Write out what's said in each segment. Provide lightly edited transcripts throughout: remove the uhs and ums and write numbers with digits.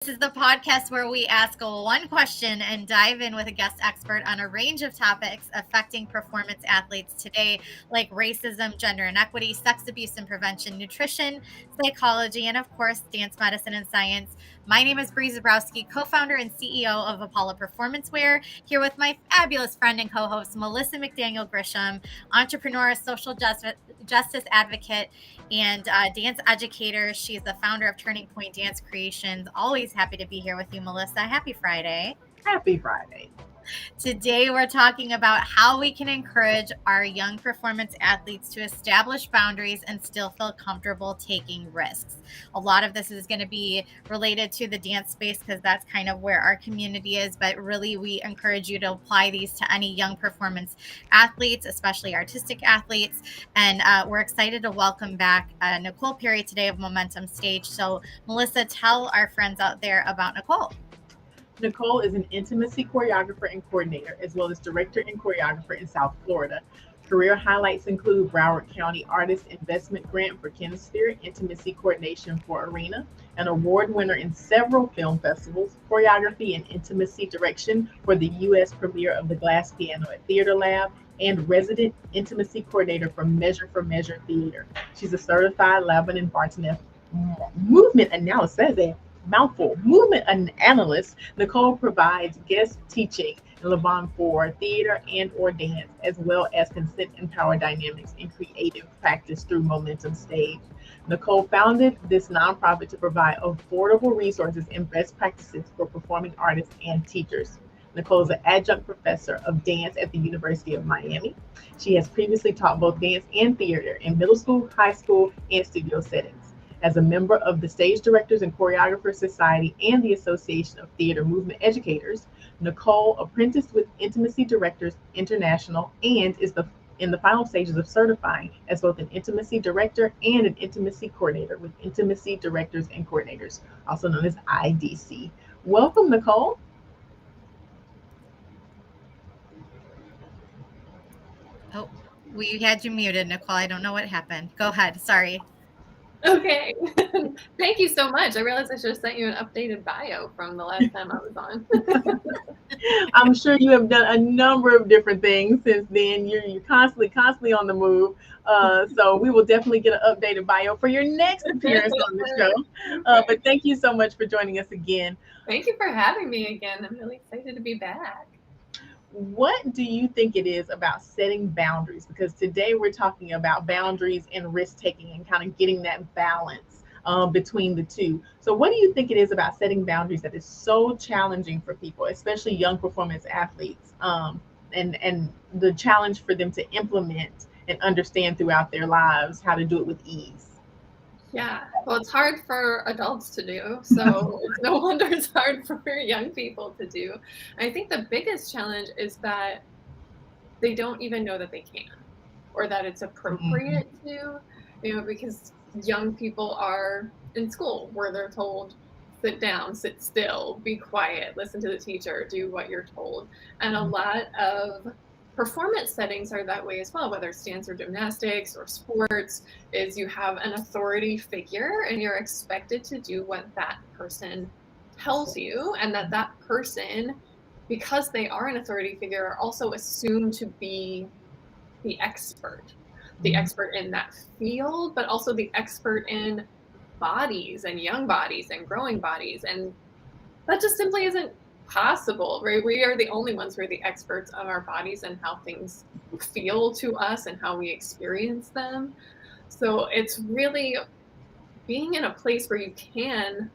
This is the podcast where we ask one question and dive in with a guest expert on a range of topics affecting performance athletes today, like racism, gender inequity, sex abuse and prevention, nutrition, psychology, and of course, dance medicine and science. My name is Bree Zabrowski, co founder and CEO of Apollo Performance Wear, here with my fabulous friend and co host, Melissa McDaniel Grisham, entrepreneur, social justice advocate, and dance educator. She's the founder of Turning Point Dance Creations. Always happy to be here with you, Melissa. Happy Friday. Happy Friday. Today, we're talking about how we can encourage our young performance athletes to establish boundaries and still feel comfortable taking risks. A lot of this is going to be related to the dance space because that's kind of where our community is. But really, we encourage you to apply these to any young performance athletes, especially artistic athletes. And we're excited to welcome back Nicole Perry today of Momentum Stage. So, Melissa, tell our friends out there about Nicole. Nicole is an intimacy choreographer and coordinator, as well as director and choreographer in South Florida. Career highlights include Broward County Artist Investment Grant for Kinesphere, Intimacy Coordination for Arena, an award winner in several film festivals, choreography and intimacy direction for the U.S. premiere of The Glass Piano at Theater Lab, and resident intimacy coordinator for Measure Theater. She's a certified Lebanon Barton movement analysis. Movement analyst. Nicole provides guest teaching in Levon for theater and or dance, as well as consent and power dynamics and creative practice through Momentum Stage. Nicole founded this nonprofit to provide affordable resources and best practices for performing artists and teachers. Nicole is an adjunct professor of dance at the University of Miami. She has previously taught both dance and theater in middle school, high school, and studio settings. As a member of the Stage Directors and Choreographers Society and the Association of Theater Movement Educators, Nicole apprenticed with Intimacy Directors International and is in the final stages of certifying as both an intimacy director and an intimacy coordinator with Intimacy Directors and Coordinators, also known as IDC. Welcome, Nicole. Oh, we had you muted, Nicole. I don't know what happened. Go ahead. Sorry. Okay. Thank you so much. I realized I should have sent you an updated bio from the last time I was on. I'm sure you have done a number of different things since then. You're constantly on the move. So we will definitely get an updated bio for your next appearance on the show. But thank you so much for joining us again. Thank you for having me again. I'm really excited to be back. What do you think it is about setting boundaries? Because today we're talking about boundaries and risk taking and kind of getting that balance between the two. So, what do you think it is about setting boundaries that is so challenging for people, especially young performance athletes, and the challenge for them to implement and understand throughout their lives how to do it with ease? Yeah, well, it's hard for adults to do, so it's no wonder it's hard for young people to do. I think the biggest challenge is that they don't even know that they can, or that it's appropriate to, because young people are in school where they're told, sit down, sit still, be quiet, listen to the teacher, do what you're told. And a lot of performance settings are that way as well, whether it's dance or gymnastics or sports, is you have an authority figure and you're expected to do what that person tells you, and that person, because they are an authority figure, are also assumed to be the expert in that field, but also the expert in bodies and young bodies and growing bodies. And that just simply isn't possible, right? We are the only ones who are the experts of our bodies and how things feel to us and how we experience them. So it's really being in a place where you can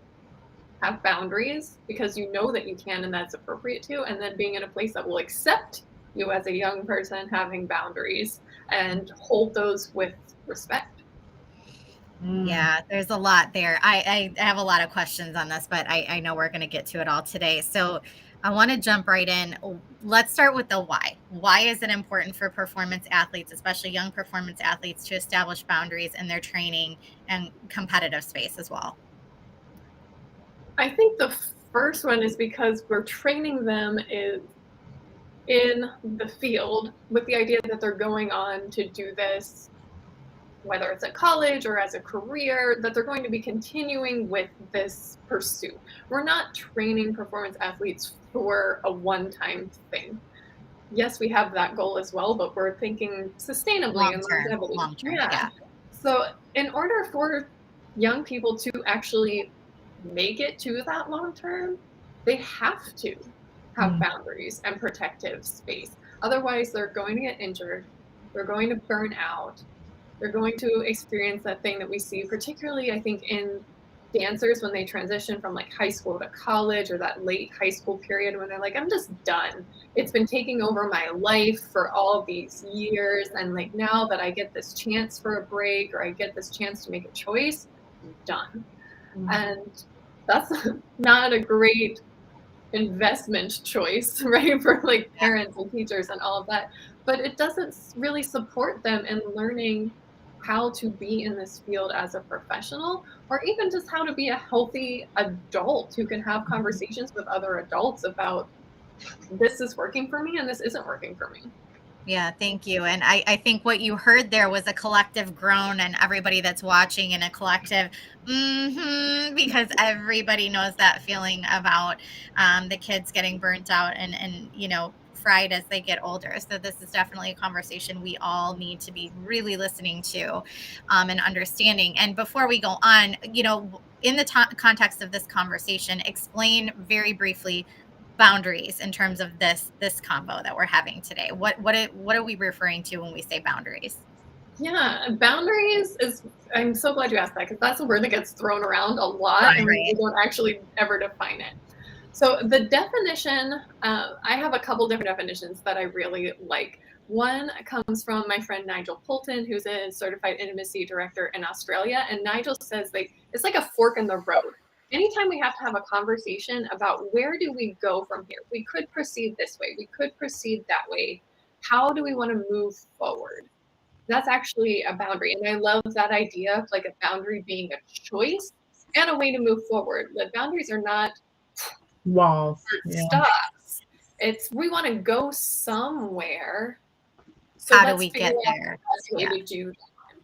have boundaries because you know that you can and that's appropriate to, and then being in a place that will accept you as a young person having boundaries and hold those with respect. Yeah, there's a lot there. I have a lot of questions on this, but I know we're going to get to it all today. So I want to jump right in. Let's start with the why. Why is it important for performance athletes, especially young performance athletes, to establish boundaries in their training and competitive space as well? I think the first one is because we're training them in the field with the idea that they're going on to do this whether it's at college or as a career, that they're going to be continuing with this pursuit. We're not training performance athletes for a one-time thing. Yes, we have that goal as well, but we're thinking sustainably and longevity. Long term, yeah. So in order for young people to actually make it to that long term, they have to have boundaries and protective space. Otherwise, they're going to get injured, they're going to burn out, they're going to experience that thing that we see, particularly, I think, in dancers when they transition from like high school to college, or that late high school period when they're like, I'm just done. It's been taking over my life for all of these years. And like, now that I get this chance for a break, or I get this chance to make a choice, I'm done. And that's not a great investment choice, right? For like parents and teachers and all of that. But it doesn't really support them in learning how to be in this field as a professional, or even just how to be a healthy adult who can have conversations with other adults about, this is working for me and this isn't working for me. Yeah, thank you. And I think what you heard there was a collective groan, and everybody that's watching in a collective, because everybody knows that feeling about the kids getting burnt out and fried as they get older. So this is definitely a conversation we all need to be really listening to and understanding. And before we go on, in the context of this conversation, explain very briefly boundaries in terms of this combo that we're having today. What are we referring to when we say boundaries? Yeah, boundaries is, I'm so glad you asked that, because that's a word that gets thrown around a lot, and we don't actually ever define it. So the definition, I have a couple different definitions that I really like. One comes from my friend Nigel Poulton, who's a certified intimacy director in Australia. And Nigel says it's like a fork in the road. Anytime we have to have a conversation about where do we go from here, we could proceed this way, we could proceed that way. How do we want to move forward? That's actually a boundary. And I love that idea of like a boundary being a choice and a way to move forward. The boundaries are not walls, stops. It's, we want to go somewhere. So how do we get there? To do that.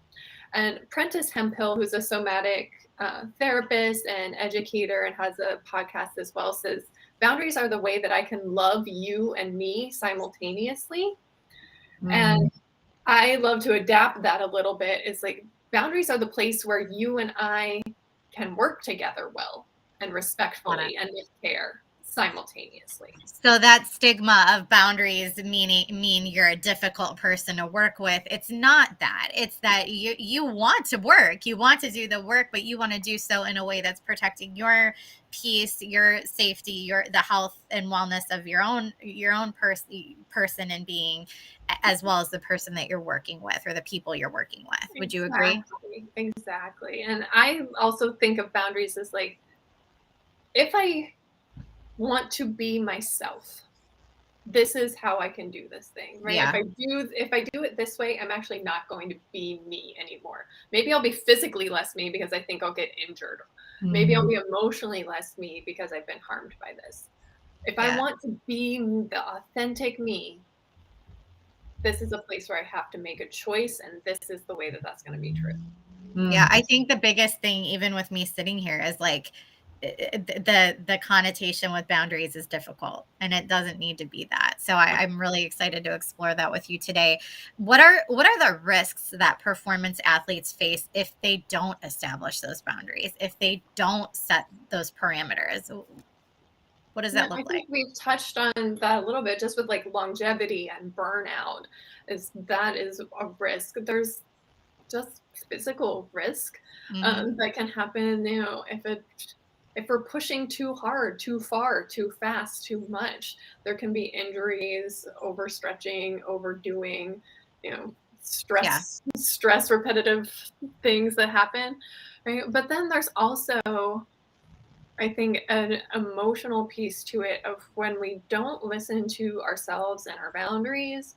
And Prentice Hemphill, who's a somatic therapist and educator and has a podcast as well, says boundaries are the way that I can love you and me simultaneously. And I love to adapt that a little bit. It's like, boundaries are the place where you and I can work together well and respectfully and with care simultaneously. So that stigma of boundaries mean you're a difficult person to work with. It's not that. It's that you want to work, you want to do the work, but you want to do so in a way that's protecting your peace, your safety, the health and wellness of your own person and being, as well as the person that you're working with or the people you're working with. Would you agree? Exactly. And I also think of boundaries as like, if I want to be myself, this is how I can do this thing, right? Yeah. If I do it this way, I'm actually not going to be me anymore. Maybe I'll be physically less me because I think I'll get injured. Maybe I'll be emotionally less me because I've been harmed by this. If I want to be the authentic me, this is a place where I have to make a choice, and this is the way that that's going to be true. Yeah, I think the biggest thing, even with me sitting here, is like the connotation with boundaries is difficult, and it doesn't need to be that. So I'm really excited to explore that with you today. What are the risks that performance athletes face if they don't establish those boundaries, if they don't set those parameters? What does that look like? We've touched on that a little bit, just with like longevity and burnout. That is a risk. There's just physical risk that can happen. If we're pushing too hard, too far, too fast, too much, there can be injuries, overstretching, overdoing, stress, repetitive things that happen, right? But then there's also, I think, an emotional piece to it of when we don't listen to ourselves and our boundaries,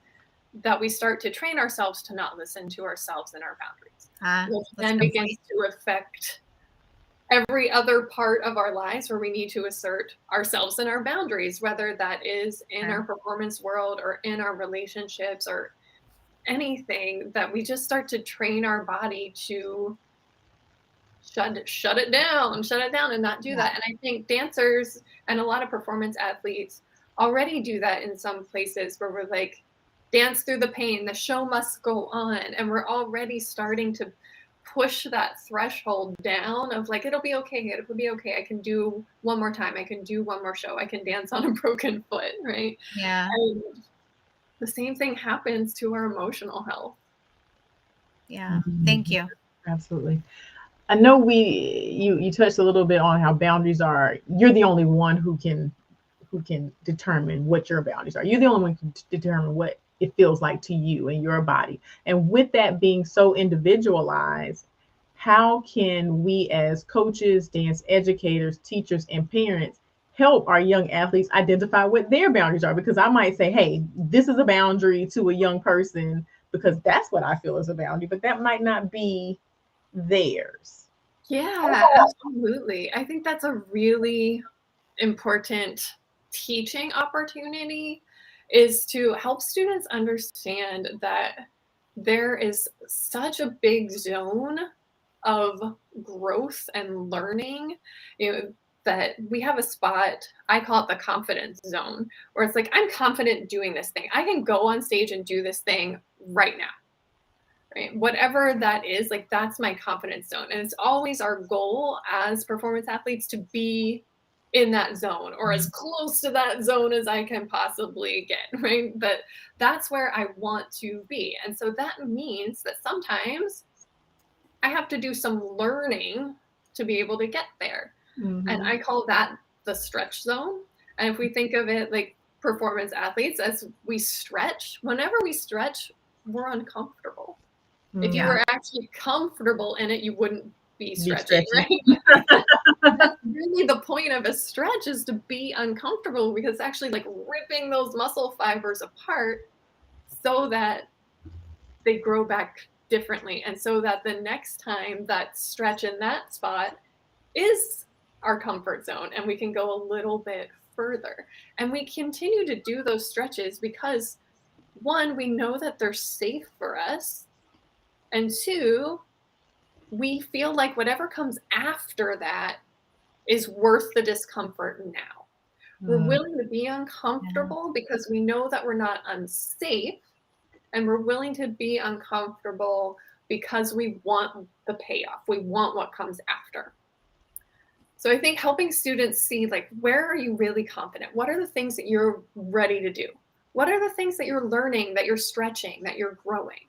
that we start to train ourselves to not listen to ourselves and our boundaries, which then begins to affect every other part of our lives where we need to assert ourselves and our boundaries, whether that is in our performance world or in our relationships or anything that we just start to train our body to shut it down and not do that. And I think dancers and a lot of performance athletes already do that in some places where we're like, dance through the pain, the show must go on. And we're already starting to push that threshold down of like, it'll be okay, I can do one more time, I can do one more show, I can dance on a broken foot, right? Yeah. And the same thing happens to our emotional health. Yeah. Thank you. Absolutely. I know you touched a little bit on how boundaries are. You're the only one who can determine what your boundaries are. You're the only one who can determine what it feels like to you and your body. And with that being so individualized, how can we as coaches, dance educators, teachers, and parents help our young athletes identify what their boundaries are? Because I might say, hey, this is a boundary to a young person because that's what I feel is a boundary, but that might not be theirs. Yeah, absolutely. I think that's a really important teaching opportunity, is to help students understand that there is such a big zone of growth and learning, that we have a spot, I call it the confidence zone, where it's like, I'm confident doing this thing. I can go on stage and do this thing right now. Right? Whatever that is, like, that's my confidence zone. And it's always our goal as performance athletes to be in that zone, or as close to that zone as I can possibly get, right? But that's where I want to be. And so that means that sometimes I have to do some learning to be able to get there. Mm-hmm. And I call that the stretch zone. And if we think of it like performance athletes, as we stretch, whenever we stretch, we're uncomfortable. If you were actually comfortable in it, you wouldn't be stretching, right? That's really the point of a stretch, is to be uncomfortable, because it's actually like ripping those muscle fibers apart so that they grow back differently. And so that the next time that stretch in that spot is our comfort zone and we can go a little bit further. And we continue to do those stretches because, one, we know that they're safe for us. And two, we feel like whatever comes after that is worth the discomfort now. We're willing to be uncomfortable because we know that we're not unsafe, and we're willing to be uncomfortable because we want the payoff. We want what comes after. So I think helping students see, like, where are you really confident? What are the things that you're ready to do? What are the things that you're learning, that you're stretching, that you're growing?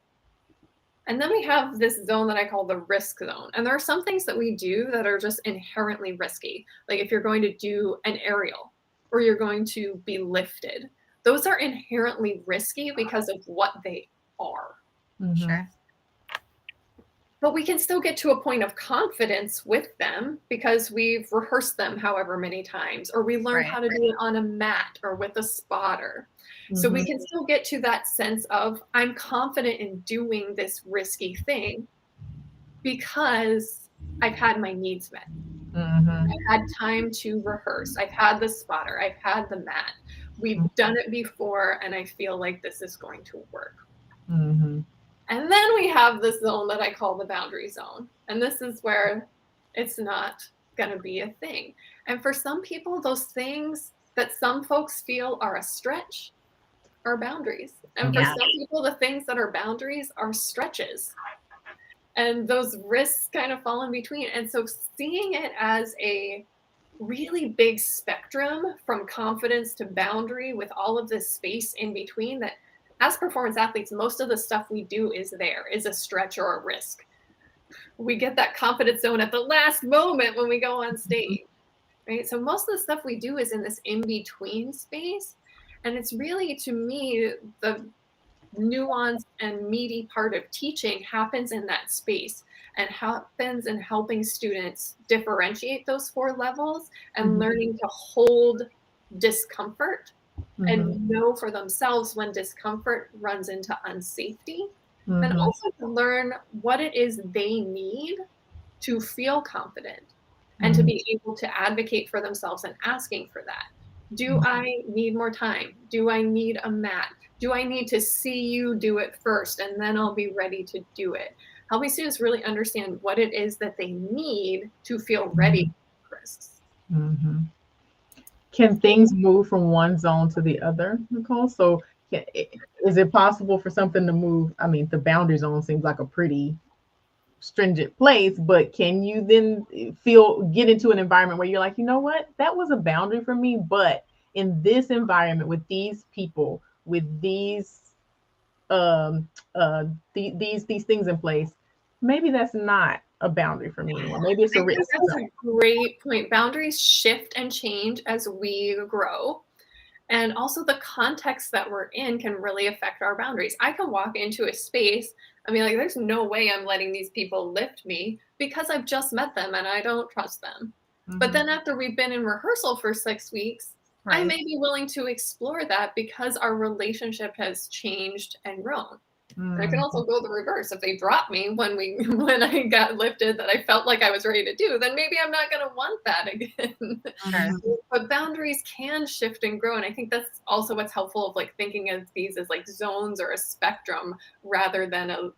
And then we have this zone that I call the risk zone. And there are some things that we do that are just inherently risky. Like if you're going to do an aerial or you're going to be lifted, those are inherently risky because of what they are. Sure. But we can still get to a point of confidence with them because we've rehearsed them however many times, or we learned how to do it on a mat or with a spotter. So we can still get to that sense of, I'm confident in doing this risky thing because I've had my needs met. I've had time to rehearse. I've had the spotter. I've had the mat. We've done it before, and I feel like this is going to work. And then we have this zone that I call the boundary zone. And this is where it's not going to be a thing. And for some people, those things that some folks feel are a stretch are boundaries. And for some people, the things that are boundaries are stretches. And those risks kind of fall in between. And so seeing it as a really big spectrum from confidence to boundary with all of this space in between, that as performance athletes, most of the stuff we do is a stretch or a risk. We get that confidence zone at the last moment when we go on stage, right? So most of the stuff we do is in this in-between space. And it's really, to me, the nuanced and meaty part of teaching happens in that space, and happens in helping students differentiate those 4 levels and learning to hold discomfort and know for themselves when discomfort runs into unsafety, and also to learn what it is they need to feel confident and to be able to advocate for themselves and asking for that. Do I need more time? Do I need a mat? Do I need to see you do it first and then I'll be ready to do it? Helping students really understand what it is that they need to feel ready for risks. Mm-hmm. Can things move from one zone to the other, Nicole? So is it possible for something to move? I mean, the boundary zone seems like a pretty stringent place, but can you then get into an environment where you're like, you know what, that was a boundary for me, but in this environment with these people, with these these things in place, maybe that's not a boundary for me anymore. Maybe it's a risk. That's a great point. Boundaries shift and change as we grow. And also the context that we're in can really affect our boundaries. I can walk into a space and be like, there's no way I'm letting these people lift me because I've just met them and I don't trust them. Mm-hmm. But then after we've been in rehearsal for 6 weeks, right, I may be willing to explore that because our relationship has changed and grown. Mm-hmm. And I can also go the reverse. If they drop me when I got lifted that I felt like I was ready to do, then maybe I'm not going to want that again. Mm-hmm. But boundaries can shift and grow. And I think that's also what's helpful of like thinking of these as like zones or a spectrum rather than a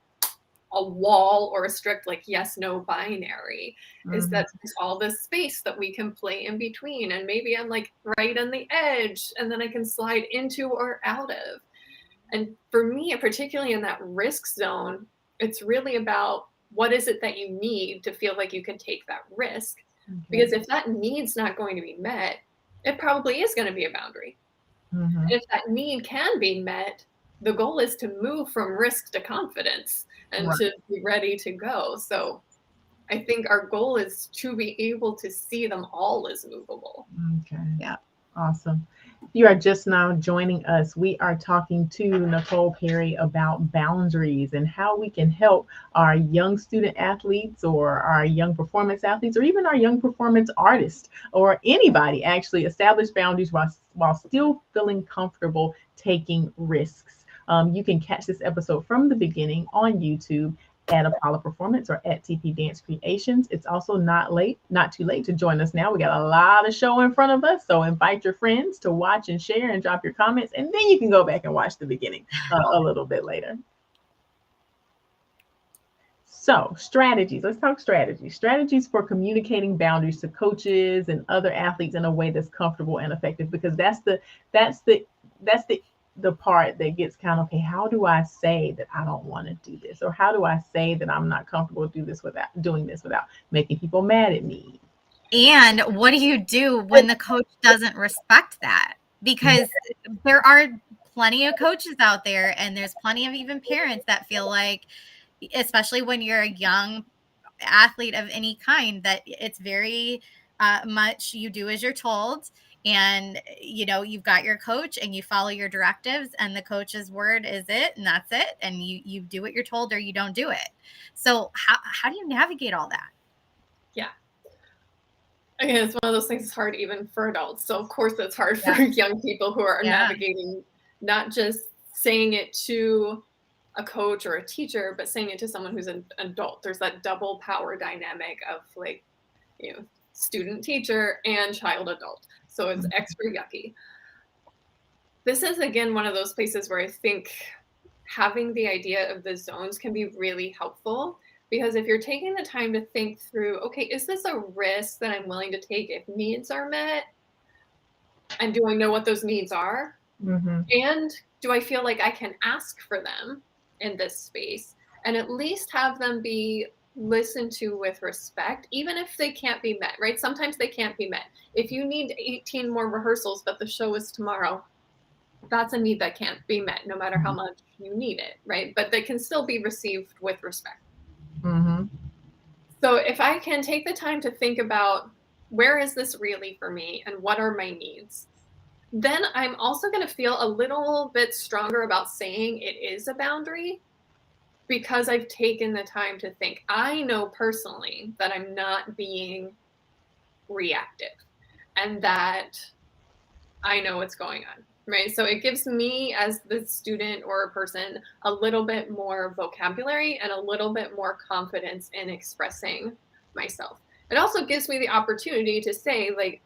wall or a strict like yes, no binary. Mm-hmm. Is that there's all this space that we can play in between. And maybe I'm like right on the edge and then I can slide into or out of. And for me, particularly in that risk zone, it's really about what is it that you need to feel like you can take that risk? Okay. Because if that need's not going to be met, it probably is going to be a boundary. Mm-hmm. And if that need can be met, the goal is to move from risk to confidence and right, to be ready to go. So I think our goal is to be able to see them all as movable. Okay. Yeah. Awesome. If you are just now joining us, we are talking to Nicole Perry about boundaries and how we can help our young student athletes or our young performance athletes or even our young performance artists or anybody actually establish boundaries while still feeling comfortable taking risks. You can catch this episode from the beginning on YouTube at Apollo Performance or at TP Dance Creations. It's also not too late to join us now. We got a lot of show in front of us, so invite your friends to watch and share and drop your comments, and then you can go back and watch the beginning a little bit later. So strategies, let's talk strategies. Strategies for communicating boundaries to coaches and other athletes in a way that's comfortable and effective, because that's the part that gets kind of, okay, how do I say that I don't want to do this? Or how do I say that I'm not comfortable doing this without making people mad at me? And what do you do when the coach doesn't respect that? Because there are plenty of coaches out there, and there's plenty of even parents that feel like, especially when you're a young athlete of any kind, that it's very much you do as you're told. And, you know, you've got your coach and you follow your directives and the coach's word is it, and that's it. And you do what you're told or you don't do it. So how do you navigate all that? Yeah. Again, it's one of those things that's hard even for adults. So of course it's hard for young people who are navigating, not just saying it to a coach or a teacher, but saying it to someone who's an adult. There's that double power dynamic of like, you know, student teacher and child adult. So it's extra yucky. This is, again, one of those places where I think having the idea of the zones can be really helpful, because if you're taking the time to think through, okay, is this a risk that I'm willing to take if needs are met? And do I know what those needs are? Mm-hmm. And do I feel like I can ask for them in this space and at least have them be listened to with respect, even if they can't be met, right? Sometimes they can't be met. If you need 18 more rehearsals, but the show is tomorrow, that's a need that can't be met, no matter how much you need it, right? But they can still be received with respect. Mm-hmm. So if I can take the time to think about where is this really for me and what are my needs, then I'm also going to feel a little bit stronger about saying it is a boundary, because I've taken the time to think. I know personally that I'm not being reactive and that I know what's going on, right? So it gives me as the student or a person a little bit more vocabulary and a little bit more confidence in expressing myself. It also gives me the opportunity to say, like,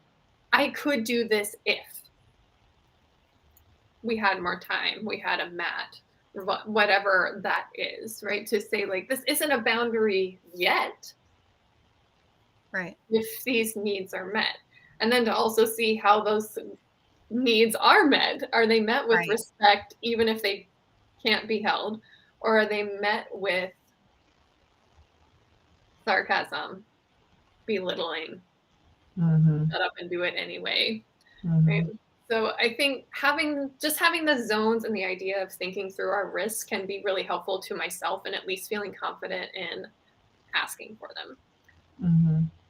I could do this if, we had more time, we had a mat, whatever that is, right? To say like, this isn't a boundary yet, Right. if these needs are met. And then to also see how those needs are met. Are they met with Right. respect, even if they can't be held? Or are they met with sarcasm, belittling, shut up and do it anyway? Right? So I think having the zones and the idea of thinking through our risks can be really helpful to myself, and at least feeling confident in asking for them.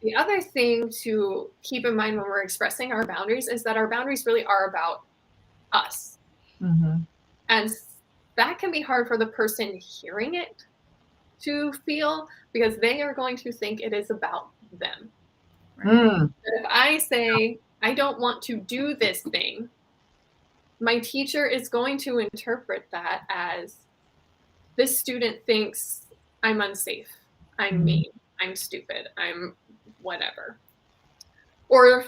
The other thing to keep in mind when we're expressing our boundaries is that our boundaries really are about us. And that can be hard for the person hearing it to feel, because they are going to think it is about them. Right? If I say, I don't want to do this thing, my teacher is going to interpret that as, this student thinks I'm unsafe, I'm mean, I'm stupid, I'm whatever. Or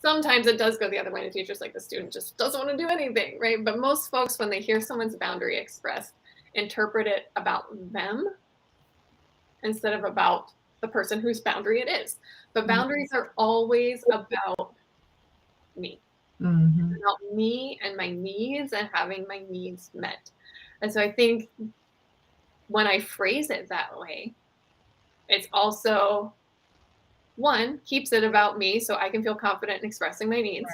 sometimes it does go the other way, and the teacher's like, the student just doesn't want to do anything, right? But most folks, when they hear someone's boundary expressed, interpret it about them instead of about the person whose boundary it is. But boundaries are always about me. It's about me and my needs and having my needs met. And so I think when I phrase it that way, it's also, one, keeps it about me so I can feel confident in expressing my needs,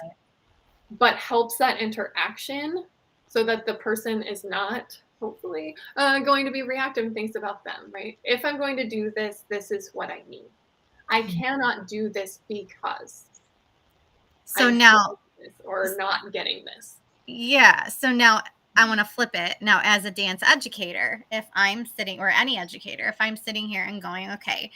but helps that interaction so that the person is not, hopefully, going to be reactive and thinks about them, right? If I'm going to do this, this is what I need. I cannot do this because. So now, or not getting this. Yeah. So now I want to flip it. Now, as a dance educator, if I'm sitting, or any educator, if I'm sitting here and going, okay,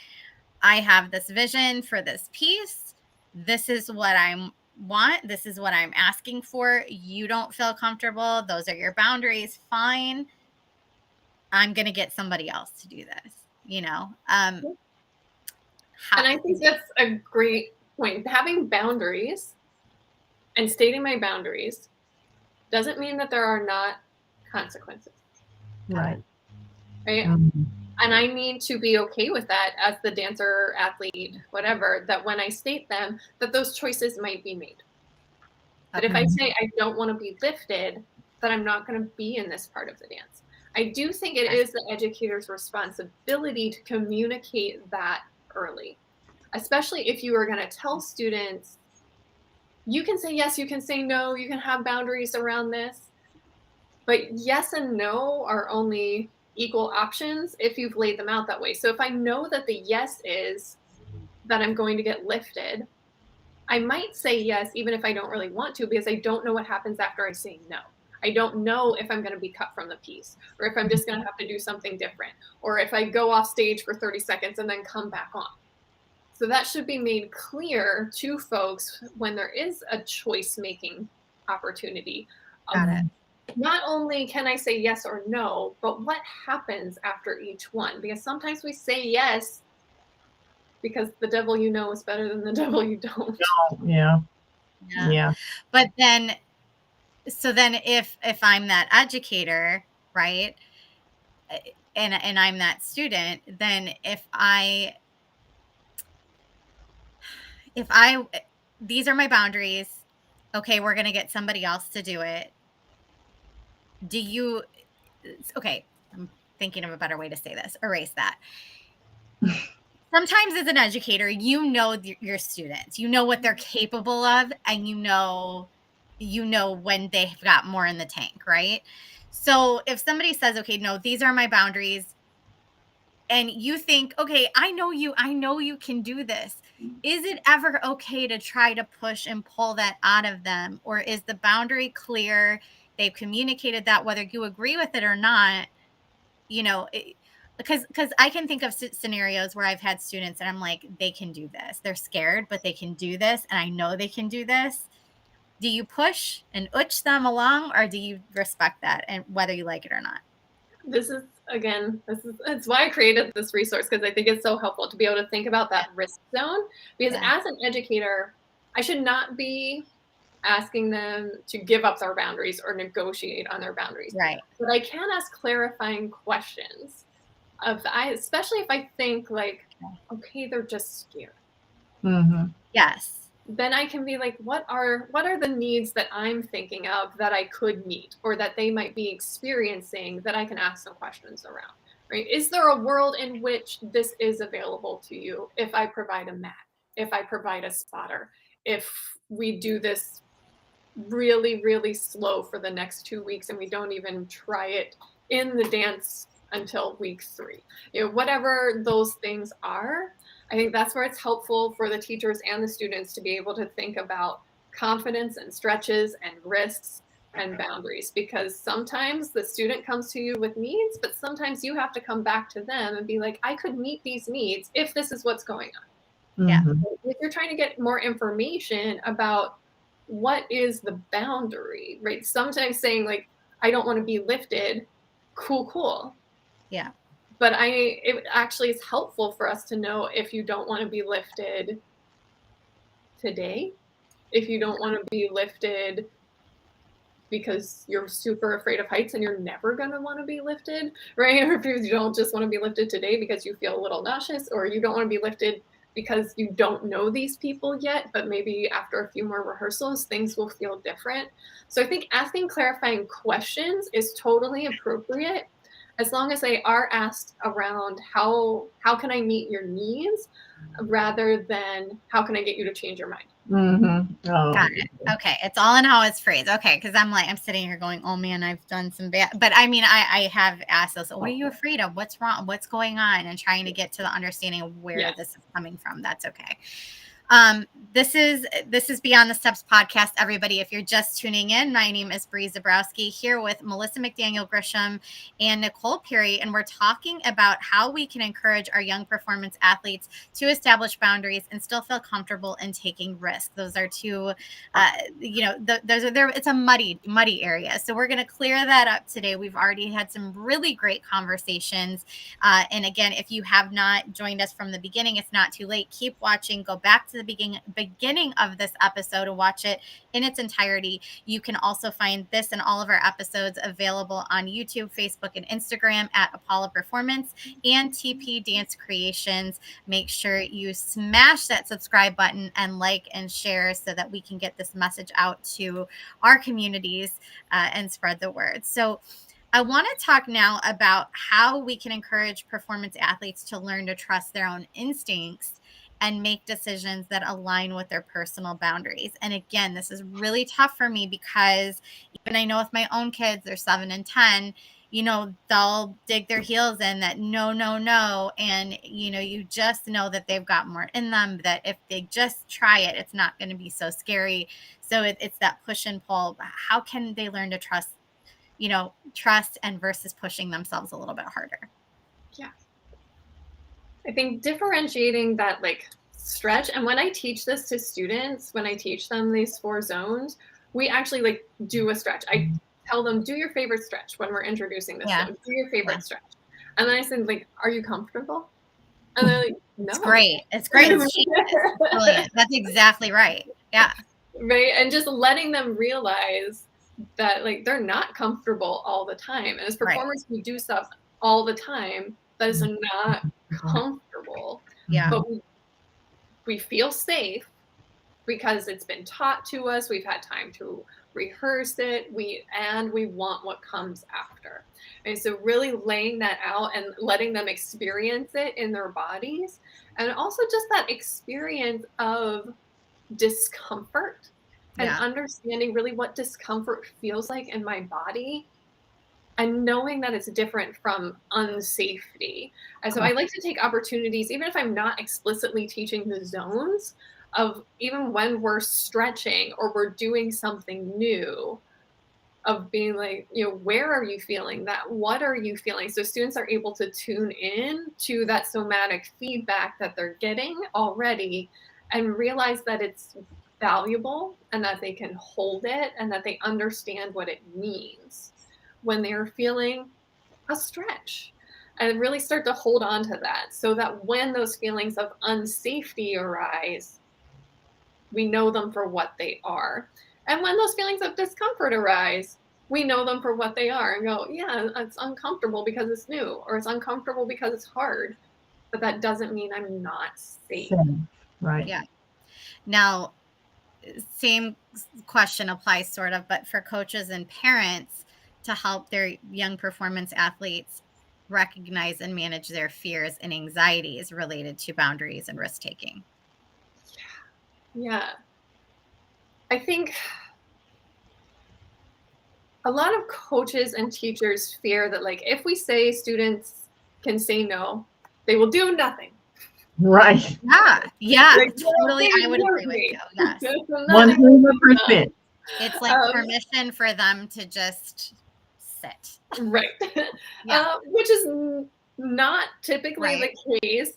I have this vision for this piece. This is what I want. This is what I'm asking for. You don't feel comfortable. Those are your boundaries. Fine. I'm going to get somebody else to do this, you know? And I think that's a great point. Having boundaries and stating my boundaries doesn't mean that there are not consequences. Right. And I need to be okay with that as the dancer, athlete, whatever, that when I state them, that those choices might be made. That if I say I don't want to be lifted, that I'm not going to be in this part of the dance. I do think it is the educator's responsibility to communicate that early, especially if you are going to tell students, you can say yes, you can say no, you can have boundaries around this, but yes and no are only equal options if you've laid them out that way. So if I know that the yes is that I'm going to get lifted, I might say yes even if I don't really want to, because I don't know what happens after I say no. I don't know if I'm going to be cut from the piece, or if I'm just going to have to do something different, or if I go off stage for 30 seconds and then come back on. So that should be made clear to folks when there is a choice-making opportunity. Got it. Not only can I say yes or no, but what happens after each one? Because sometimes we say yes because the devil you know is better than the devil you don't. Yeah. But then, so then if I'm that educator, right, and I'm that student, then if I these are my boundaries, okay, we're going to get somebody else to do it. Okay, I'm thinking of a better way to say this. Erase that. Sometimes as an educator, you know your students, you know what they're capable of, and you know when they've got more in the tank, right? So if somebody says, okay, no, these are my boundaries, and you think, okay, I know you can do this. Is it ever okay to try to push and pull that out of them? Or is the boundary clear? They've communicated that, whether you agree with it or not, you know, because I can think of scenarios where I've had students and I'm like, they can do this. They're scared, but they can do this. And I know they can do this. Do you push and uch them along, or do you respect that, and whether you like it or not? That's why I created this resource, because I think it's so helpful to be able to think about that risk zone. Because as an educator, I should not be asking them to give up their boundaries or negotiate on their boundaries. Right. But I can ask clarifying questions especially if I think like, okay, they're just scared. Mm-hmm. Yes. Then I can be like, what are the needs that I'm thinking of that I could meet or that they might be experiencing that I can ask some questions around, right? Is there a world in which this is available to you if I provide a mat, if I provide a spotter, if we do this really, really slow for the next 2 weeks and we don't even try it in the dance until week 3? Whatever those things are, I think that's where it's helpful for the teachers and the students to be able to think about confidence and stretches and risks and boundaries, because sometimes the student comes to you with needs, but sometimes you have to come back to them and be like, I could meet these needs if this is what's going on. Yeah. If you're trying to get more information about what is the boundary, right? Sometimes saying like, I don't want to be lifted, cool. Yeah. But it actually is helpful for us to know if you don't want to be lifted today, if you don't want to be lifted because you're super afraid of heights and you're never going to want to be lifted, right? Or if you don't just want to be lifted today because you feel a little nauseous, or you don't want to be lifted because you don't know these people yet, but maybe after a few more rehearsals, things will feel different. So I think asking clarifying questions is totally appropriate, as long as they are asked around how can I meet your needs rather than how can I get you to change your mind. Mm-hmm. Oh. Got it. Okay. It's all in how it's phrased. Okay. Because I'm sitting here going, oh man, I've done some bad. But I mean, I have asked those, what are you afraid of? What's wrong? What's going on? And trying to get to the understanding of where this is coming from. That's okay. This is Beyond the Steps podcast, everybody. If you're just tuning in, my name is Bree Zabrowski, here with Melissa McDaniel Grisham and Nicole Perry, and we're talking about how we can encourage our young performance athletes to establish boundaries and still feel comfortable in taking risks. Those are two, it's a muddy area. So we're going to clear that up today. We've already had some really great conversations. And again, if you have not joined us from the beginning, it's not too late. Keep watching. Go back to the beginning of this episode to watch it in its entirety. You can also find this and all of our episodes available on YouTube, Facebook, and Instagram at Apollo Performance and TP Dance Creations. Make sure you smash that subscribe button and like and share so that we can get this message out to our communities and spread the word. So I want to talk now about how we can encourage performance athletes to learn to trust their own instincts and make decisions that align with their personal boundaries. And again, this is really tough for me because even I know with my own kids, they're 7 and 10, they'll dig their heels in that no. And, you just know that they've got more in them, that if they just try it, it's not going to be so scary. So it's that push and pull. How can they learn to trust and versus pushing themselves a little bit harder? Yeah. I think differentiating that like stretch, and when I teach this to students, when I teach them these 4 zones, we actually like do a stretch. I tell them, do your favorite stretch when we're introducing this zone. Do your favorite stretch. And then I said, like, are you comfortable? And they're like, no. It's great. It's brilliant. That's exactly right. Yeah. Right. And just letting them realize that like they're not comfortable all the time. And as performers, we do stuff all the time that is not comfortable. Yeah. But we feel safe because it's been taught to us. We've had time to rehearse it. We want what comes after. And so really laying that out and letting them experience it in their bodies, and also just that experience of discomfort and understanding really what discomfort feels like in my body, and knowing that it's different from unsafety. And so I like to take opportunities, even if I'm not explicitly teaching the zones, of even when we're stretching or we're doing something new, of being like, where are you feeling that? What are you feeling? So students are able to tune in to that somatic feedback that they're getting already and realize that it's valuable and that they can hold it and that they understand what it means when they're feeling a stretch, and really start to hold on to that so that when those feelings of unsafety arise, we know them for what they are. And when those feelings of discomfort arise, we know them for what they are and go, yeah, it's uncomfortable because it's new, or it's uncomfortable because it's hard. But that doesn't mean I'm not safe. Same. Right. Yeah. Now, same question applies sort of, but for coaches and parents to help their young performance athletes recognize and manage their fears and anxieties related to boundaries and risk taking. Yeah. I think a lot of coaches and teachers fear that, like, if we say students can say no, they will do nothing. Right. Yeah, Like, totally. they I would will agree with be. you. Yes. 100%. It's like permission for them to just sit. Right. Yeah. Which is not typically Right. the case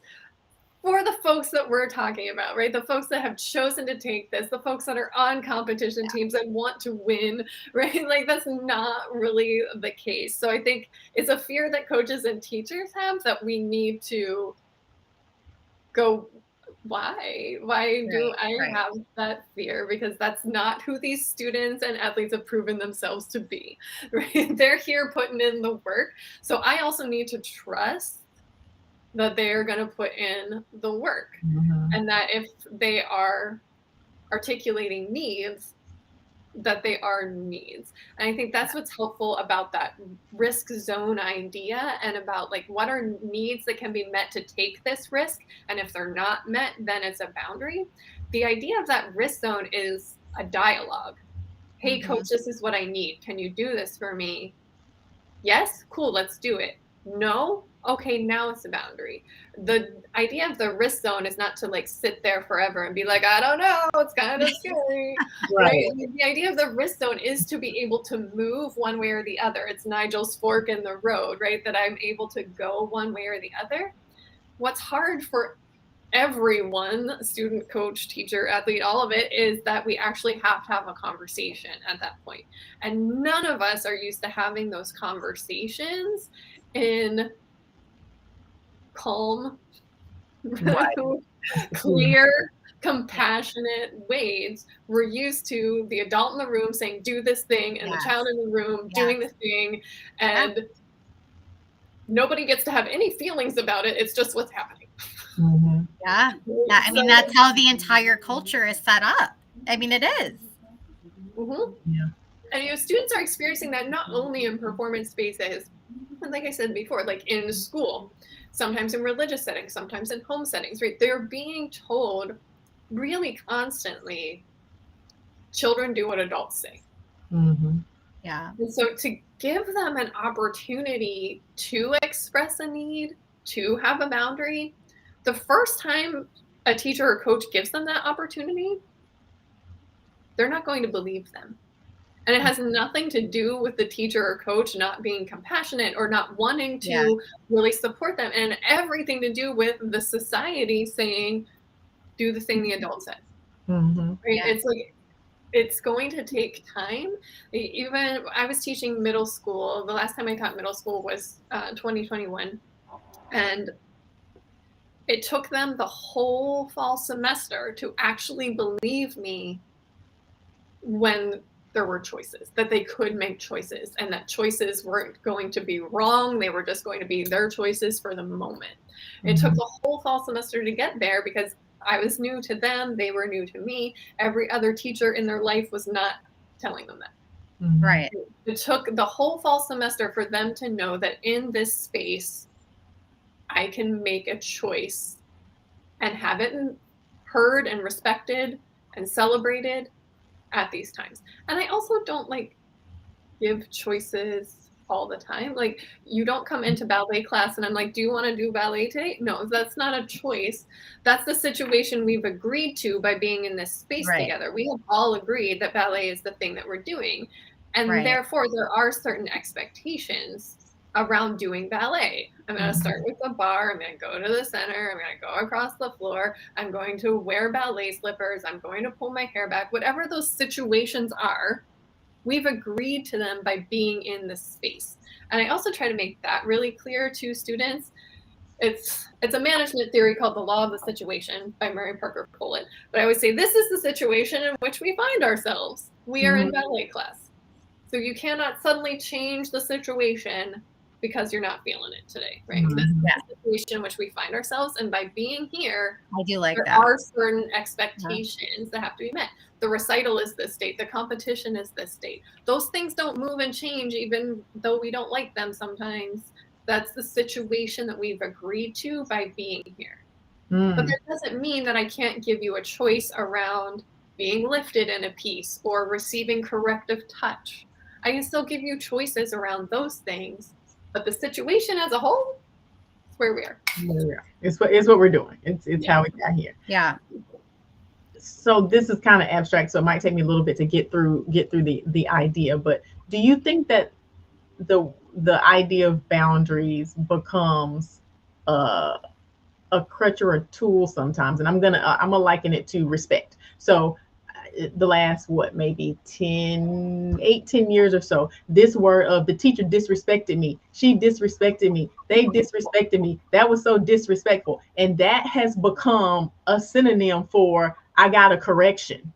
for the folks that we're talking about, right? The folks that have chosen to take this, the folks that are on competition teams and want to win, right? Like, that's not really the case. So I think it's a fear that coaches and teachers have that we need to go, why do I have that fear? Because that's not who these students and athletes have proven themselves to be, right? They're here putting in the work. So I also need to trust that they are going to put in the work, and that if they are articulating needs, that they are needs. And I think that's what's helpful about that risk zone idea, and about, like, what are needs that can be met to take this risk, and if they're not met, then it's a boundary. The idea of that risk zone is a dialogue. Hey, coach, this is what I need. Can you do this for me? Yes? Cool, let's do it. No? Okay, now it's a boundary. The idea of the risk zone is not to, like, sit there forever and be like, I don't know, it's kind of scary. Right. The idea of the risk zone is to be able to move one way or the other. It's Nigel's fork in the road, right? That I'm able to go one way or the other. What's hard for everyone, student, coach, teacher, athlete, all of it, is that we actually have to have a conversation at that point. And none of us are used to having those conversations in calm, Right. clear, compassionate ways. We're used to the adult in the room saying, do this thing, and the child in the room doing the thing, and nobody gets to have any feelings about it. It's just what's happening. Yeah. I mean, that's how the entire culture is set up. I mean, it is. Yeah. And students are experiencing that not only in performance spaces, but like I said before, like in school, sometimes in religious settings, sometimes in home settings, right? They're being told really constantly, children do what adults say. Yeah. And so to give them an opportunity to express a need, to have a boundary, the first time a teacher or coach gives them that opportunity, they're not going to believe them. And it has nothing to do with the teacher or coach not being compassionate or not wanting to really support them, and everything to do with the society saying, do the thing the adult said. Right? It's like, it's going to take time. Even I was teaching middle school. The last time I taught middle school was 2021. And it took them the whole fall semester to actually believe me when there were choices, that they could make choices, and that choices weren't going to be wrong. They were just going to be their choices for the moment. It took the whole fall semester to get there, because I was new to them. They were new to me. Every other teacher in their life was not telling them that. Right. It took the whole fall semester for them to know that in this space, I can make a choice and have it heard and respected and celebrated at these times. And I also don't give choices all the time. Like, you don't come into ballet class and I'm like, do you want to do ballet today? No, that's not a choice. That's the situation we've agreed to by being in this space together. We have all agreed that ballet is the thing that we're doing. And therefore, there are certain expectations around doing ballet. I'm going to start with the bar. I'm going to go to the center. I'm going to go across the floor. I'm going to wear ballet slippers. I'm going to pull my hair back. Whatever those situations are, we've agreed to them by being in the space. And I also try to make that really clear to students. it's a management theory called the law of the situation by Murray Parker Pullen. But I always say this is the situation in which we find ourselves. We are in ballet class. So you cannot suddenly change the situation because you're not feeling it today, right? This is the situation in which we find ourselves. And by being here, I do like there that. are certain expectations that have to be met. The recital is this state. The competition is this state. Those things don't move and change, even though we don't like them sometimes. That's the situation that we've agreed to by being here. But that doesn't mean that I can't give you a choice around being lifted in a piece or receiving corrective touch. I can still give you choices around those things, but the situation as a whole is where we are. It's what we're doing. It's how we got here. Yeah. So this is kind of abstract, so it might take me a little bit to get through the idea. But do you think that the idea of boundaries becomes a crutch or a tool sometimes? And I'm gonna liken it to respect. So the last maybe 10 years or so, this word of the teacher disrespected me, she disrespected me, they disrespected me, that was so disrespectful, and that has become a synonym for I got a correction.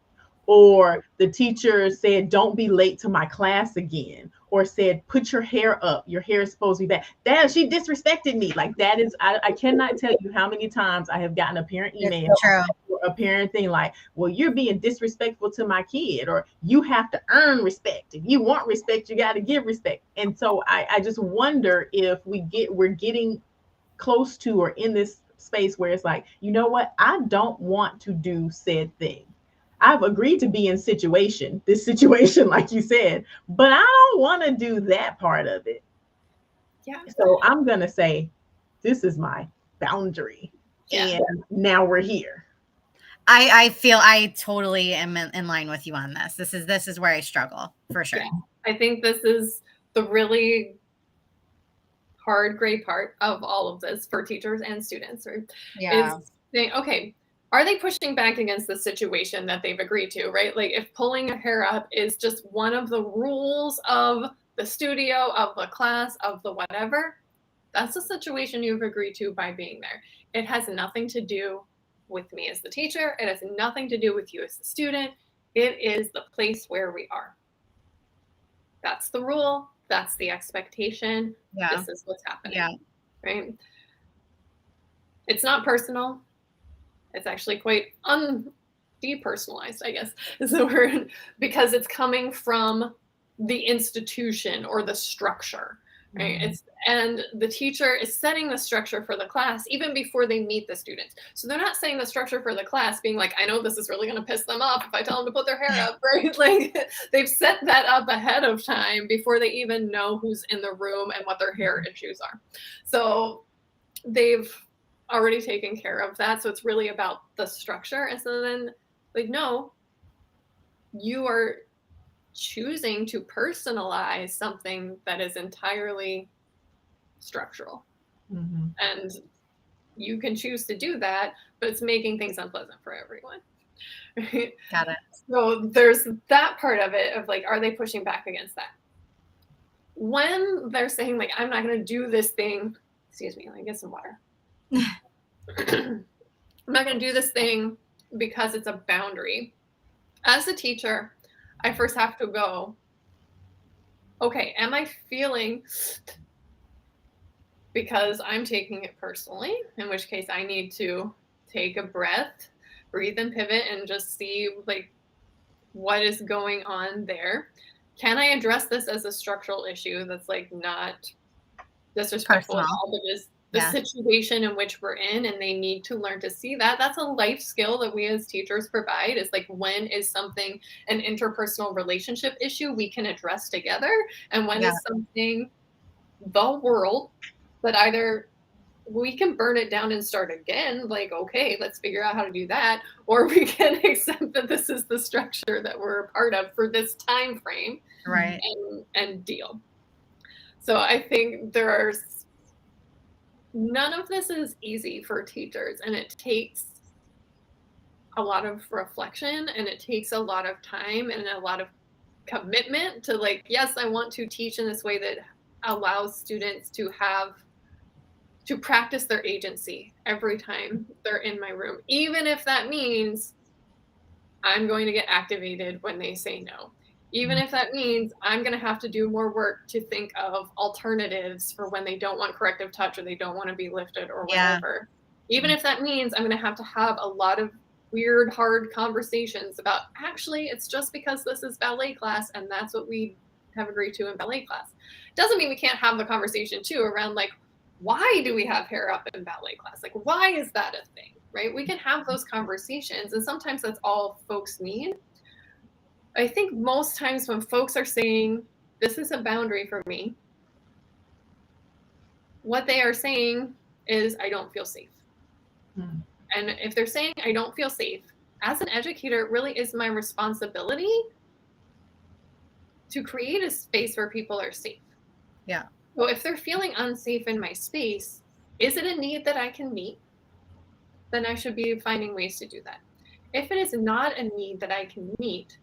Or the teacher said, don't be late to my class again, or said, put your hair up, your hair is supposed to be back. Damn, she disrespected me. Like that is, I cannot tell you how many times I have gotten a parent email or a parent thing like, well, you're being disrespectful to my kid, or you have to earn respect. If you want respect, you got to give respect. And so I just wonder if we're getting close to or in this space where it's like, you know what, I don't want to do said thing. I've agreed to be in this situation, like you said, but I don't want to do that part of it. Yeah. So I'm going to say, this is my boundary. Yeah. And now we're here. I feel I totally am in line with you on this. This is where I struggle for sure. Yeah. I think this is the really hard gray part of all of this for teachers and students, right? Yeah. Is saying, okay, are they pushing back against the situation that they've agreed to, right? Like if pulling a hair up is just one of the rules of the studio, of the class, of the whatever, that's the situation you've agreed to by being there. It has nothing to do with me as the teacher. It has nothing to do with you as the student. It is the place where we are. That's the rule. That's the expectation. Yeah. This is what's happening. Yeah. Right? It's not personal. It's actually quite depersonalized, I guess is the word, because it's coming from the institution or the structure, right? And the teacher is setting the structure for the class even before they meet the students. So they're not saying the structure for the class being like, I know this is really going to piss them off if I tell them to put their hair up, right? Like they've set that up ahead of time before they even know who's in the room and what their hair issues are. So they've already taken care of that. So it's really about the structure. And so then, like, no, you are choosing to personalize something that is entirely structural. And you can choose to do that, but it's making things unpleasant for everyone. Right? Got it. So there's that part of it of like, are they pushing back against that? When they're saying like, I'm not going to do this thing, excuse me, let me get some water. I'm not going to do this thing because it's a boundary. As a teacher, I first have to go, okay, am I feeling, because I'm taking it personally, in which case I need to take a breath, breathe and pivot and just see like what is going on there. Can I address this as a structural issue that's like not disrespectful at all, but just the situation in which we're in, and they need to learn to see that. That's a life skill that we as teachers provide, is like, when is something an interpersonal relationship issue we can address together, and when is something the world that either we can burn it down and start again, like, okay, let's figure out how to do that, or we can accept that this is the structure that we're a part of for this time frame, right? And deal. So I think none of this is easy for teachers, and it takes a lot of reflection, and it takes a lot of time and a lot of commitment to like, yes, I want to teach in this way that allows students to have to practice their agency every time they're in my room, even if that means I'm going to get activated when they say no. Even if that means I'm going to have to do more work to think of alternatives for when they don't want corrective touch or they don't want to be lifted or whatever. Even if that means I'm going to have a lot of weird, hard conversations about, actually, it's just because this is ballet class and that's what we have agreed to in ballet class. Doesn't mean we can't have the conversation too around like, why do we have hair up in ballet class? Like, why is that a thing, right? We can have those conversations, and sometimes that's all folks need. I think most times when folks are saying, this is a boundary for me, what they are saying is, I don't feel safe. And if they're saying, I don't feel safe, as an educator, it really is my responsibility to create a space where people are safe. Yeah. So if they're feeling unsafe in my space, is it a need that I can meet? Then I should be finding ways to do that. If it is not a need that I can meet,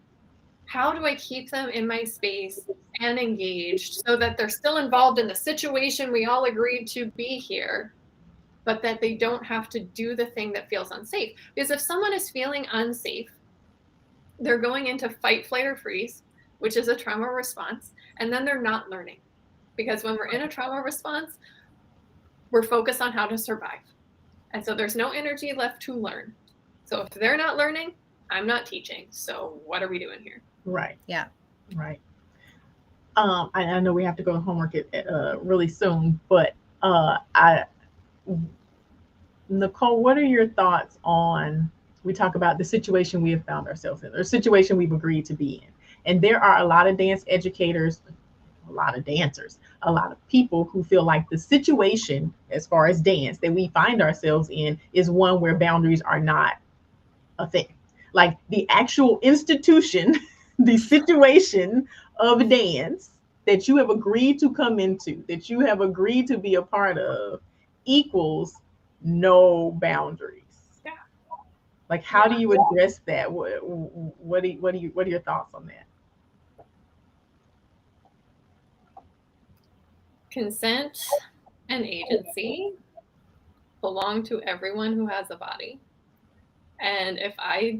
how do I keep them in my space and engaged so that they're still involved in the situation we all agreed to be here, but that they don't have to do the thing that feels unsafe? Because if someone is feeling unsafe, they're going into fight, flight, or freeze, which is a trauma response, and then they're not learning. Because when we're in a trauma response, we're focused on how to survive. And so there's no energy left to learn. So if they're not learning, I'm not teaching. So what are we doing here? Right. Yeah. Right. I know we have to go to homework really soon, but Nicole, what are your thoughts on, we talk about the situation we have found ourselves in, or situation we've agreed to be in. And there are a lot of dance educators, a lot of dancers, a lot of people who feel like the situation as far as dance that we find ourselves in is one where boundaries are not a thing. Like the actual institution, the situation of dance that you have agreed to come into, that you have agreed to be a part of, equals no boundaries. Yeah. Like, how do you address that? What are your thoughts on that? Consent and agency belong to everyone who has a body. And if I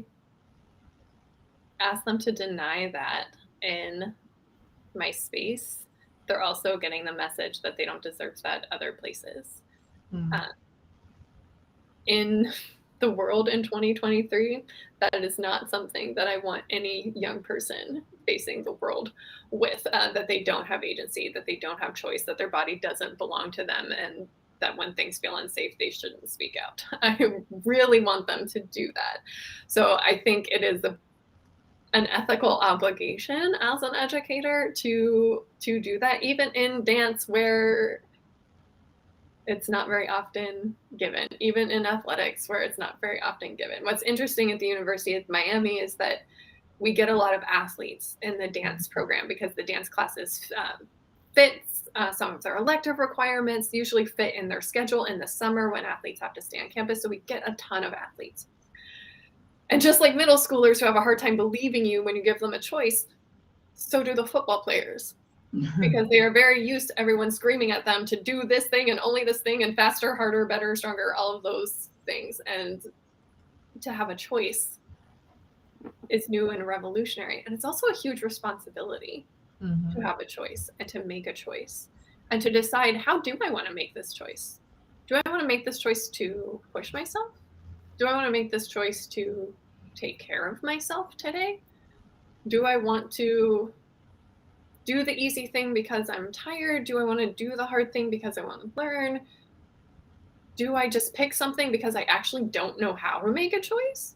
ask them to deny that in my space, they're also getting the message that they don't deserve that other places. In the world in 2023, that is not something that I want any young person facing the world with, that they don't have agency, that they don't have choice, that their body doesn't belong to them, and that when things feel unsafe, they shouldn't speak out. I really want them to do that. So I think it is an ethical obligation as an educator to do that, even in dance where it's not very often given, even in athletics where it's not very often given. What's interesting at the University of Miami is that we get a lot of athletes in the dance program because the dance classes fits some of their elective requirements, usually fit in their schedule in the summer when athletes have to stay on campus. So we get a ton of athletes. And just like middle schoolers who have a hard time believing you when you give them a choice, so do the football players. Because they are very used to everyone screaming at them to do this thing and only this thing and faster, harder, better, stronger, all of those things. And to have a choice is new and revolutionary. And it's also a huge responsibility to have a choice and to make a choice and to decide, how do I want to make this choice? Do I want to make this choice to push myself? Do I want to make this choice to take care of myself today? Do I want to do the easy thing because I'm tired? Do I want to do the hard thing because I want to learn? Do I just pick something because I actually don't know how to make a choice?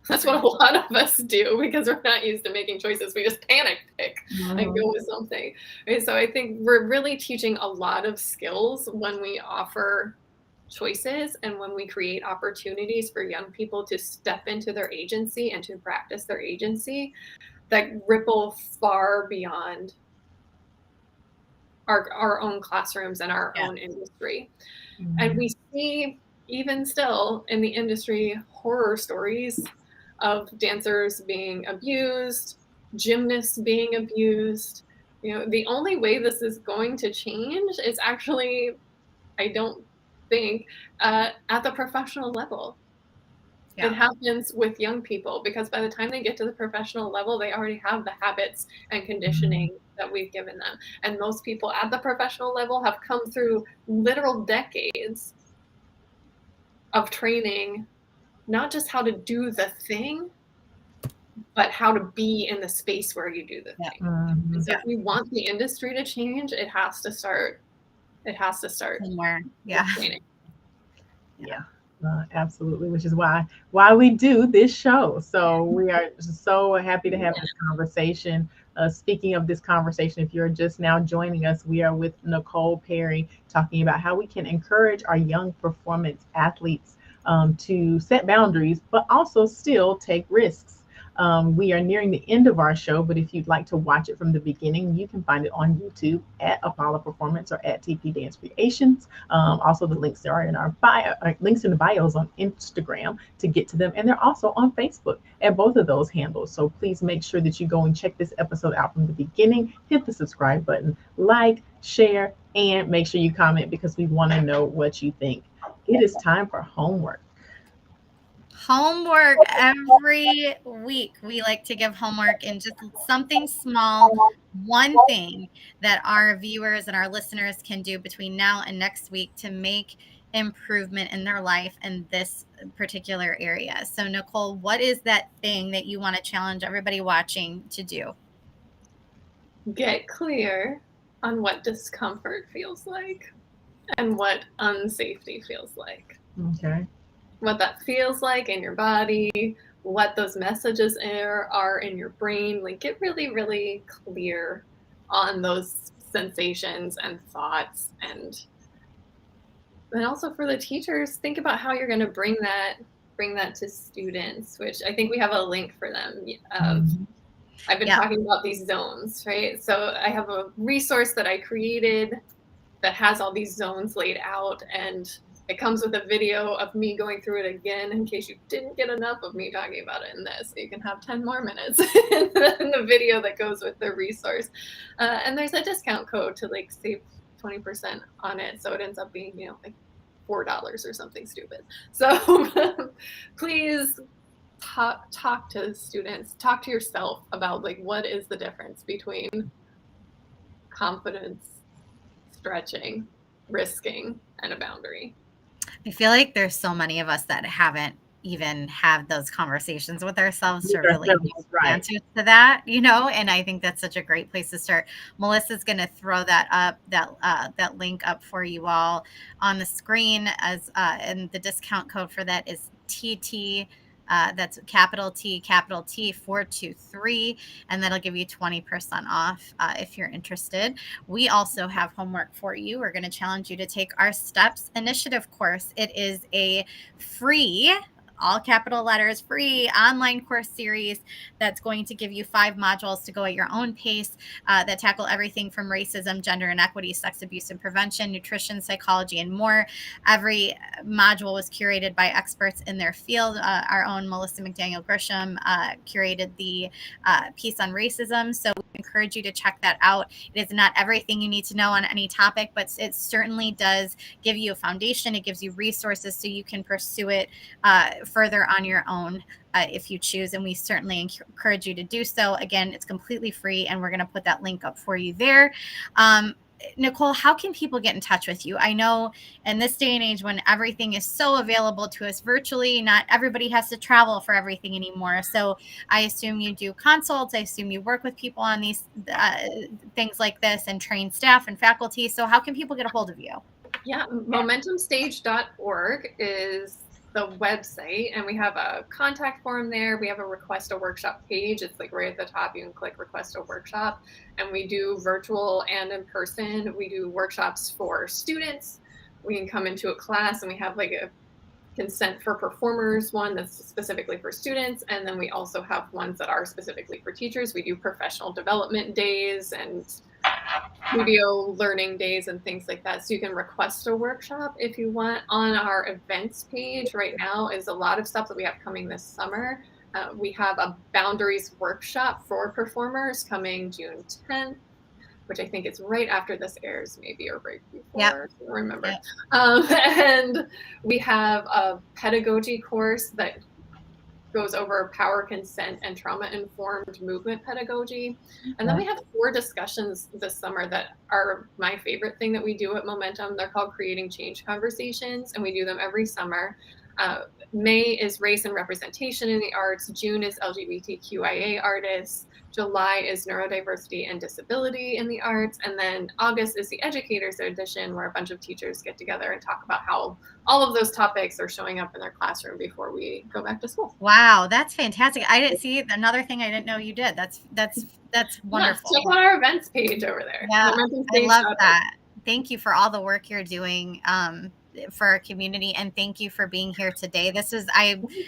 That's what a lot of us do because we're not used to making choices. We just panic pick and go with something. Right? So I think we're really teaching a lot of skills when we offer choices and when we create opportunities for young people to step into their agency and to practice their agency that ripple far beyond our own classrooms and our own industry. And we see, even still in the industry, horror stories of dancers being abused, gymnasts being abused. You know, the only way this is going to change is actually, I don't think, at the professional level. Yeah. It happens with young people because by the time they get to the professional level, they already have the habits and conditioning that we've given them. And most people at the professional level have come through literal decades of training, not just how to do the thing, but how to be in the space where you do the thing. Mhm. So if we want the industry to change, it has to start Somewhere. with Yeah. training. Yeah, absolutely, which is why we do this show. So we are so happy to have this conversation. Speaking of this conversation, if you're just now joining us, we are with Nicole Perry talking about how we can encourage our young performance athletes to set boundaries, but also still take risks. We are nearing the end of our show, but if you'd like to watch it from the beginning, you can find it on YouTube at Apollo Performance or at TP Dance Creations. Also, the links are in our bio, links in the bios on Instagram to get to them, and they're also on Facebook at both of those handles. So please make sure that you go and check this episode out from the beginning. Hit the subscribe button, like, share, and make sure you comment because we want to know what you think. It is time for homework. Homework every week. We like to give homework in just something small, one thing that our viewers and our listeners can do between now and next week to make improvement in their life in this particular area. So, Nicole, what is that thing that you want to challenge everybody watching to do? Get clear on what discomfort feels like and what unsafety feels like. Okay. What that feels like in your body, what those messages are in your brain. Like, get really, really clear on those sensations and thoughts. And also for the teachers, think about how you're going to bring that to students, which I think we have a link for them. I've been talking about these zones, right? So I have a resource that I created that has all these zones laid out, and it comes with a video of me going through it again in case you didn't get enough of me talking about it in this. So you can have 10 more minutes in the video that goes with the resource. And there's a discount code to like save 20% on it. So it ends up being, like $4 or something stupid. So please talk to students, talk to yourself about like, what is the difference between confidence, stretching, risking, and a boundary. I feel like there's so many of us that haven't even had those conversations with ourselves to really know the answers to that, and I think that's such a great place to start. Melissa's going to throw that up, that link up for you all on the screen and the discount code for that is TT. That's capital T 423, and that'll give you 20% off if you're interested. We also have homework for you. We're going to challenge you to take our STEPS initiative course. It is a free, all capital letters, free online course series that's going to give you 5 modules to go at your own pace that tackle everything from racism, gender inequity, sex abuse and prevention, nutrition, psychology, and more. Every module was curated by experts in their field. Our own Melissa McDaniel Grisham curated the piece on racism. So we encourage you to check that out. It is not everything you need to know on any topic, but it certainly does give you a foundation. It gives you resources so you can pursue it further on your own if you choose, and we certainly encourage you to do so. Again, it's completely free, and we're going to put that link up for you there. Nicole, how can people get in touch with you? I know in this day and age when everything is so available to us virtually, not everybody has to travel for everything anymore. So I assume you do consults. I assume you work with people on these things like this and train staff and faculty. So how can people get a hold of you? Yeah, momentumstage.org is the website, and we have a contact form there. We have a request a workshop page. It's like right at the top. You can click request a workshop, and we do virtual and in person. We do workshops for students. We can come into a class, and we have like a consent for performers one that's specifically for students, and then we also have ones that are specifically for teachers. We do professional development days and studio learning days and things like that. So you can request a workshop if you want. On our events page right now is a lot of stuff that we have coming this summer. We have a boundaries workshop for performers coming June 10th. which I think is right after this airs, maybe, or right before. Yep. I don't remember. Yep. And we have a pedagogy course that goes over power, consent, and trauma-informed movement pedagogy. And then we have 4 discussions this summer that are my favorite thing that we do at Momentum. They're called Creating Change Conversations, and we do them every summer. May is race and representation in the arts. June is LGBTQIA artists. July is neurodiversity and disability in the arts. And then August is the educators edition, where a bunch of teachers get together and talk about how all of those topics are showing up in their classroom before we go back to school. Wow, that's fantastic. I didn't see another thing I didn't know you did. That's wonderful. Yeah, check out our events page over there. Yeah, I love that. Thank you for all the work you're doing for our community, and thank you for being here today.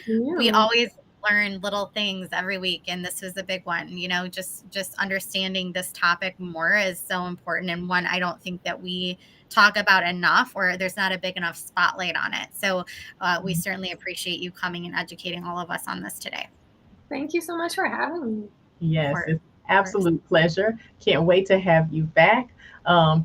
We always learn little things every week, and this was a big one. Just understanding this topic more is so important, and one I don't think that we talk about enough, or there's not a big enough spotlight on it. So we certainly appreciate you coming and educating all of us on this today. Thank you so much for having me. Yes, it's an absolute pleasure. Can't wait to have you back.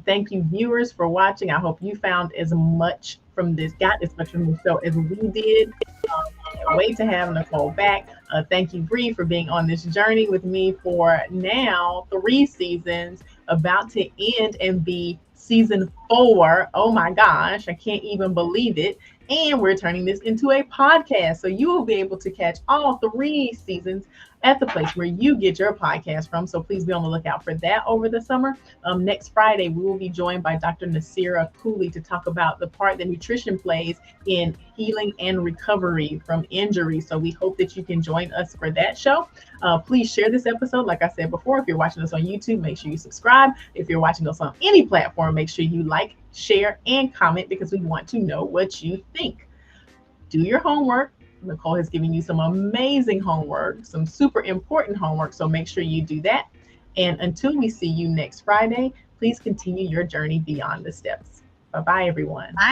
Thank you, viewers, for watching. I hope you found as much from this, got as much from the show as we did. Can't wait to have Nicole back. Thank you, Bree, for being on this journey with me for now 3 seasons, about to end and be season 4. Oh my gosh, I can't even believe it. And we're turning this into a podcast. So you will be able to catch all 3 seasons at the place where you get your podcast from. So please be on the lookout for that over the summer. Next Friday, we will be joined by Dr. Nasira Cooley to talk about the part that nutrition plays in healing and recovery from injury. So we hope that you can join us for that show. Please share this episode. Like I said before, if you're watching us on YouTube, make sure you subscribe. If you're watching us on any platform, make sure you like, share, and comment, because we want to know what you think. Do your homework. Nicole has given you some amazing homework, some super important homework. So make sure you do that. And until we see you next Friday, please continue your journey beyond the steps. Bye-bye, everyone. Bye.